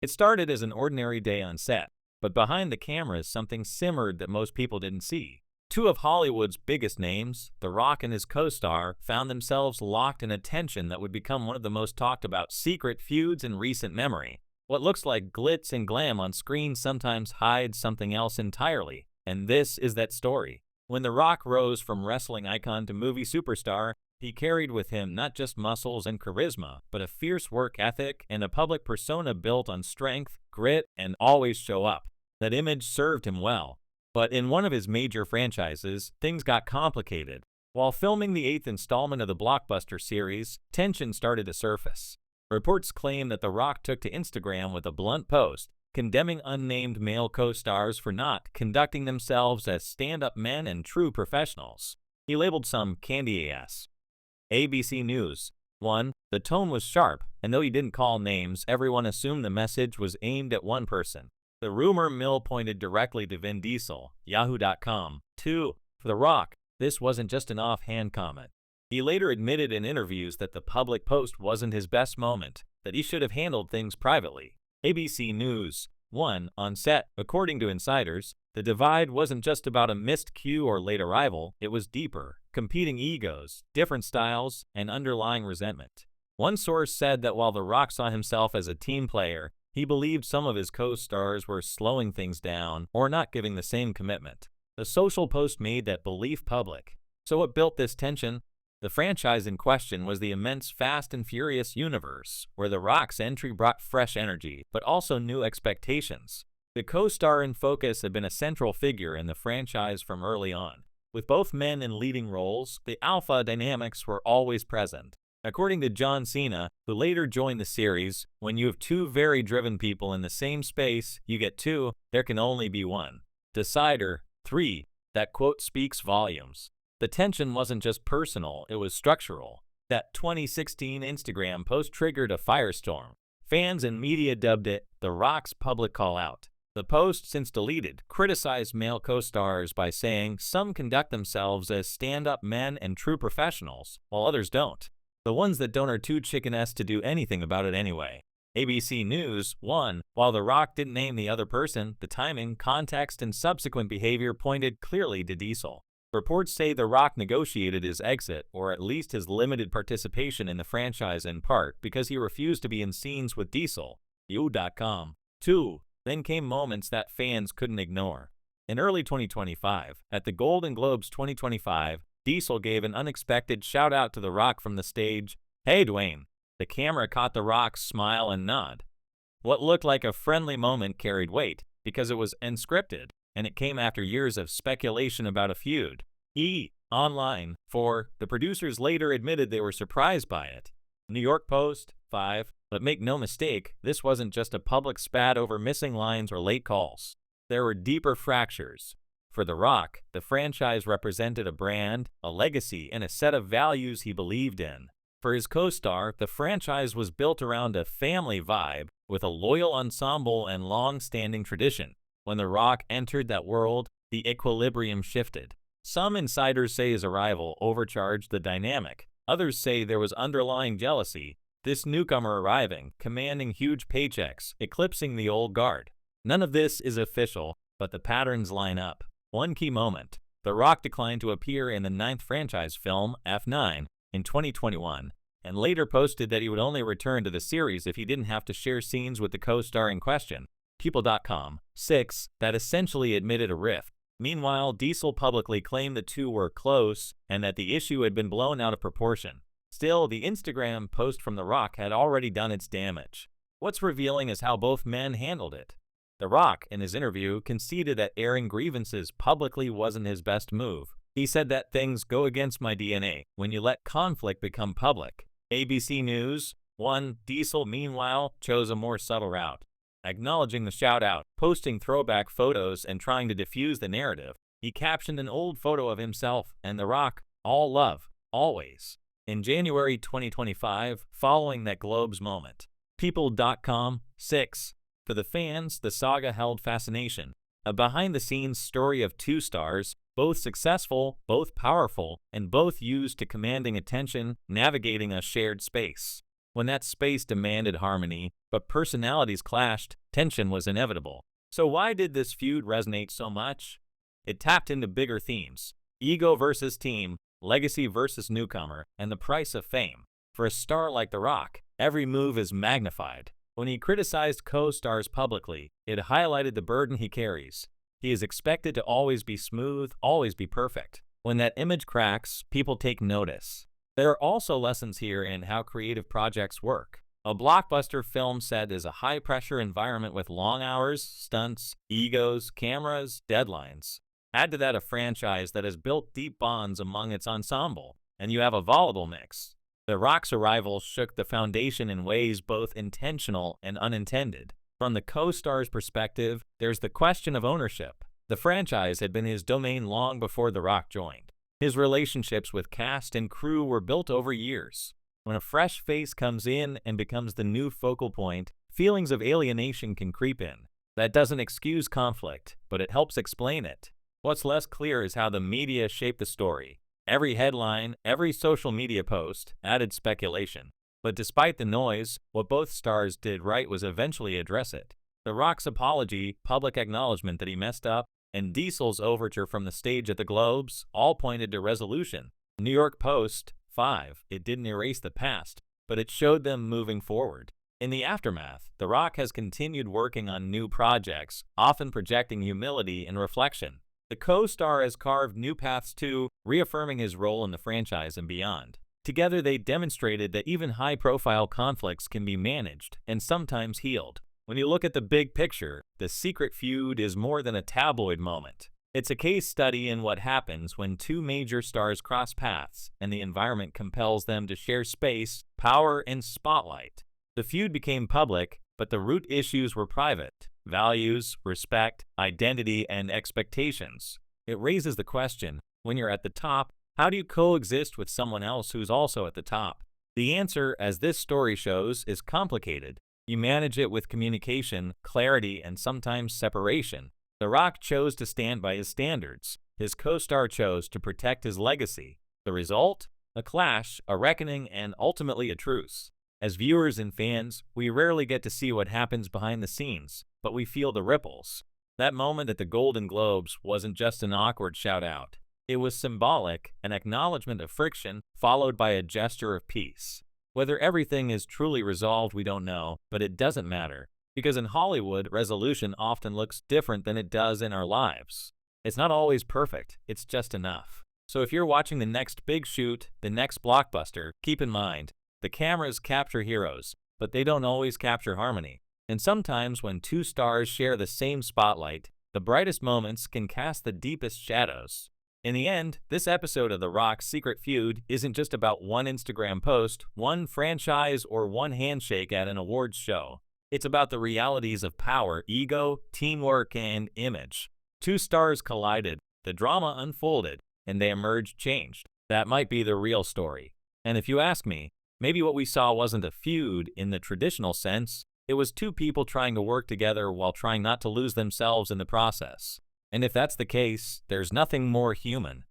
It started as an ordinary day on set, but behind the cameras something simmered that most people didn't see. Two of Hollywood's biggest names, The Rock and his co-star, found themselves locked in a tension that would become one of the most talked about secret feuds in recent memory. What looks like glitz and glam on screen sometimes hides something else entirely, and this is that story. When The Rock rose from wrestling icon to movie superstar, he carried with him not just muscles and charisma, but a fierce work ethic and a public persona built on strength, grit, and always show up. That image served him well. But in one of his major franchises, things got complicated. While filming the 8th installment of the blockbuster series, tension started to surface. Reports claim that The Rock took to Instagram with a blunt post, condemning unnamed male co-stars for not conducting themselves as stand-up men and true professionals. He labeled some candy ass. ABC News. 1. The tone was sharp, and though he didn't call names, everyone assumed the message was aimed at one person. The rumor mill pointed directly to Vin Diesel, Yahoo.com. 2. For The Rock, this wasn't just an offhand comment. He later admitted in interviews that the public post wasn't his best moment, that he should have handled things privately. ABC News. 1. On set, according to insiders, the divide wasn't just about a missed cue or late arrival, it was deeper. Competing egos, different styles, and underlying resentment. One source said that while The Rock saw himself as a team player, he believed some of his co-stars were slowing things down or not giving the same commitment. The social post made that belief public. So what built this tension? The franchise in question was the immense Fast and Furious universe, where The Rock's entry brought fresh energy, but also new expectations. The co-star in focus had been a central figure in the franchise from early on. With both men in leading roles, the alpha dynamics were always present. According to John Cena, who later joined the series, when you have two very driven people in the same space, you get two, there can only be one. Decider. 3. That quote speaks volumes. The tension wasn't just personal, it was structural. That 2016 Instagram post triggered a firestorm. Fans and media dubbed it The Rock's public call-out. The post, since deleted, criticized male co-stars by saying some conduct themselves as stand-up men and true professionals, while others don't. The ones that don't are too chicken-esque to do anything about it anyway. ABC News. 1. While The Rock didn't name the other person, the timing, context, and subsequent behavior pointed clearly to Diesel. Reports say The Rock negotiated his exit, or at least his limited participation in the franchise in part because he refused to be in scenes with Diesel. Yahoo.com. 2. Then came moments that fans couldn't ignore. In early 2025, at the Golden Globes 2025, Diesel gave an unexpected shout-out to The Rock from the stage. "Hey, Dwayne." The camera caught The Rock's smile and nod. What looked like a friendly moment carried weight, because it was unscripted, and it came after years of speculation about a feud. Online. 4. The producers later admitted they were surprised by it. New York Post. 5. But make no mistake, this wasn't just a public spat over missing lines or late calls. There were deeper fractures. For The Rock, the franchise represented a brand, a legacy, and a set of values he believed in. For his co-star, the franchise was built around a family vibe with a loyal ensemble and long-standing tradition. When The Rock entered that world, the equilibrium shifted. Some insiders say his arrival overcharged the dynamic. Others say there was underlying jealousy. This newcomer arriving, commanding huge paychecks, eclipsing the old guard. None of this is official, but the patterns line up. One key moment. The Rock declined to appear in the 9th franchise film, F9, in 2021, and later posted that he would only return to the series if he didn't have to share scenes with the co-star in question. People.com. 6. That essentially admitted a rift. Meanwhile, Diesel publicly claimed the two were close and that the issue had been blown out of proportion. Still, the Instagram post from The Rock had already done its damage. What's revealing is how both men handled it. The Rock, in his interview, conceded that airing grievances publicly wasn't his best move. He said that things go against my DNA when you let conflict become public. ABC News. 1. Diesel, meanwhile, chose a more subtle route. Acknowledging the shout-out, posting throwback photos, and trying to diffuse the narrative, he captioned an old photo of himself and The Rock, "All love, always." In January 2025, following that Globes moment. People.com. 6. For the fans, the saga held fascination. A behind-the-scenes story of two stars, both successful, both powerful, and both used to commanding attention, navigating a shared space. When that space demanded harmony, but personalities clashed, tension was inevitable. So why did this feud resonate so much? It tapped into bigger themes: ego versus team, legacy versus newcomer, and the price of fame. For a star like The Rock, every move is magnified. When he criticized co-stars publicly, it highlighted the burden he carries. He is expected to always be smooth, always be perfect. When that image cracks, people take notice. There are also lessons here in how creative projects work. A blockbuster film set is a high-pressure environment with long hours, stunts, egos, cameras, deadlines. Add to that a franchise that has built deep bonds among its ensemble, and you have a volatile mix. The Rock's arrival shook the foundation in ways both intentional and unintended. From the co-star's perspective, there's the question of ownership. The franchise had been his domain long before The Rock joined. His relationships with cast and crew were built over years. When a fresh face comes in and becomes the new focal point, feelings of alienation can creep in. That doesn't excuse conflict, but it helps explain it. What's less clear is how the media shaped the story. Every headline, every social media post added speculation. But despite the noise, what both stars did right was eventually address it. The Rock's apology, public acknowledgement that he messed up, and Diesel's overture from the stage at the Globes all pointed to resolution. New York Post, 5. It didn't erase the past, but it showed them moving forward. In the aftermath, The Rock has continued working on new projects, often projecting humility and reflection. The co-star has carved new paths too, reaffirming his role in the franchise and beyond. Together they demonstrated that even high-profile conflicts can be managed and sometimes healed. When you look at the big picture, the secret feud is more than a tabloid moment. It's a case study in what happens when two major stars cross paths and the environment compels them to share space, power, and spotlight. The feud became public, but the root issues were private: values, respect, identity, and expectations. It raises the question, when you're at the top, how do you coexist with someone else who's also at the top? The answer, as this story shows, is complicated. You manage it with communication, clarity, and sometimes separation. The Rock chose to stand by his standards. His co-star chose to protect his legacy. The result? A clash, a reckoning, and ultimately a truce. As viewers and fans, we rarely get to see what happens behind the scenes, but we feel the ripples. That moment at the Golden Globes wasn't just an awkward shout-out. It was symbolic, an acknowledgement of friction, followed by a gesture of peace. Whether everything is truly resolved, we don't know, but it doesn't matter. Because in Hollywood, resolution often looks different than it does in our lives. It's not always perfect, it's just enough. So if you're watching the next big shoot, the next blockbuster, keep in mind, the cameras capture heroes, but they don't always capture harmony. And sometimes when two stars share the same spotlight, the brightest moments can cast the deepest shadows. In the end, this episode of The Rock's Secret Feud isn't just about one Instagram post, one franchise, or one handshake at an awards show. It's about the realities of power, ego, teamwork, and image. Two stars collided, the drama unfolded, and they emerged changed. That might be the real story. And if you ask me, maybe what we saw wasn't a feud in the traditional sense. It was two people trying to work together while trying not to lose themselves in the process. And if that's the case, there's nothing more human.